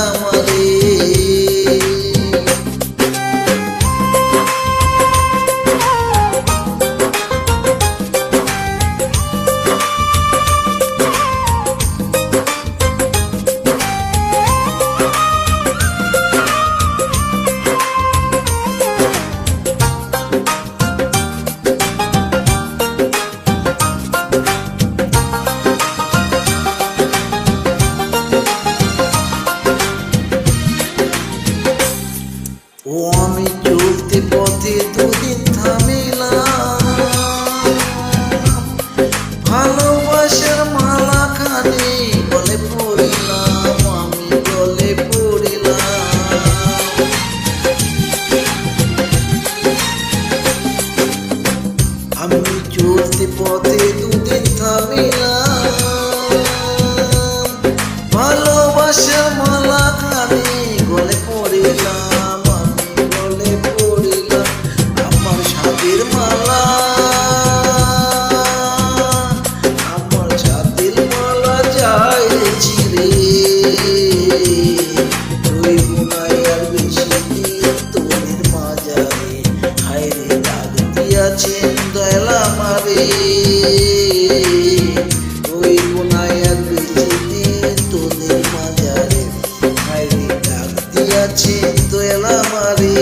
আমারে। ও আমি চলতে পথে দুদিন থামিলাম, ভালোবাসার মালা খানি গলে পড়িলাম, আমি গলে পড়িলাম। আমি চলতে পথে দুদিন থামিলাম, ভালোবাসার মালা খানি গলে পড়িলাম। দয়াল আমারে ওই কোনায় আর বেশি দিন তোদের মাঝারে হায়রে ডাক দিয়াছে দয়াল আমারে।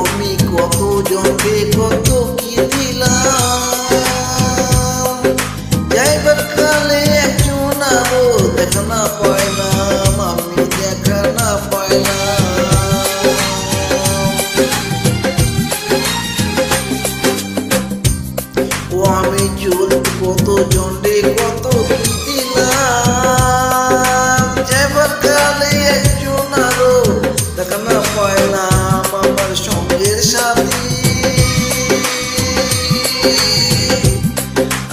আমি কত জনকে কত কি দিলাম, যাইবার কালে একজন আরো দেখা না পাইলাম, আমি দেখা না পাইলাম। ও আমি চল কত জনকে কত কি দিলাম, যাইবার কালে একজন আরো দেখা না পাইলাম। সঙ্গের সাথী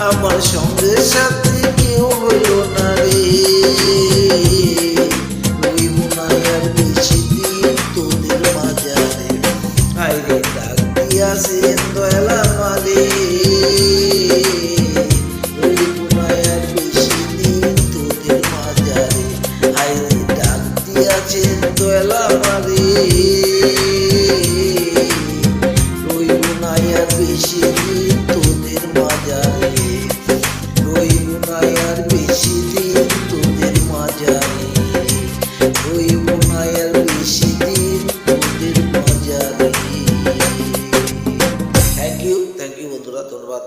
আমার সঙ্গের সাথী কেউ হইল না রে, রইব না আর বেশি দিন তোদের মাঝারে হায়রে ডাক দিয়াছেন দয়াল আমারে, রইব না আর বেশি দিন তোদের মাঝারে হায়রে ডাক দিয়াছেন দয়াল আমারে। বেশি দিন তোদের মাঝারে রইব না আর বেশি দিন তোদের মাঝারে, রইব না আর বেশি দিন তোদের মাঝারে। থ্যাংক ইউ বন্ধুরা, ধন্যবাদ।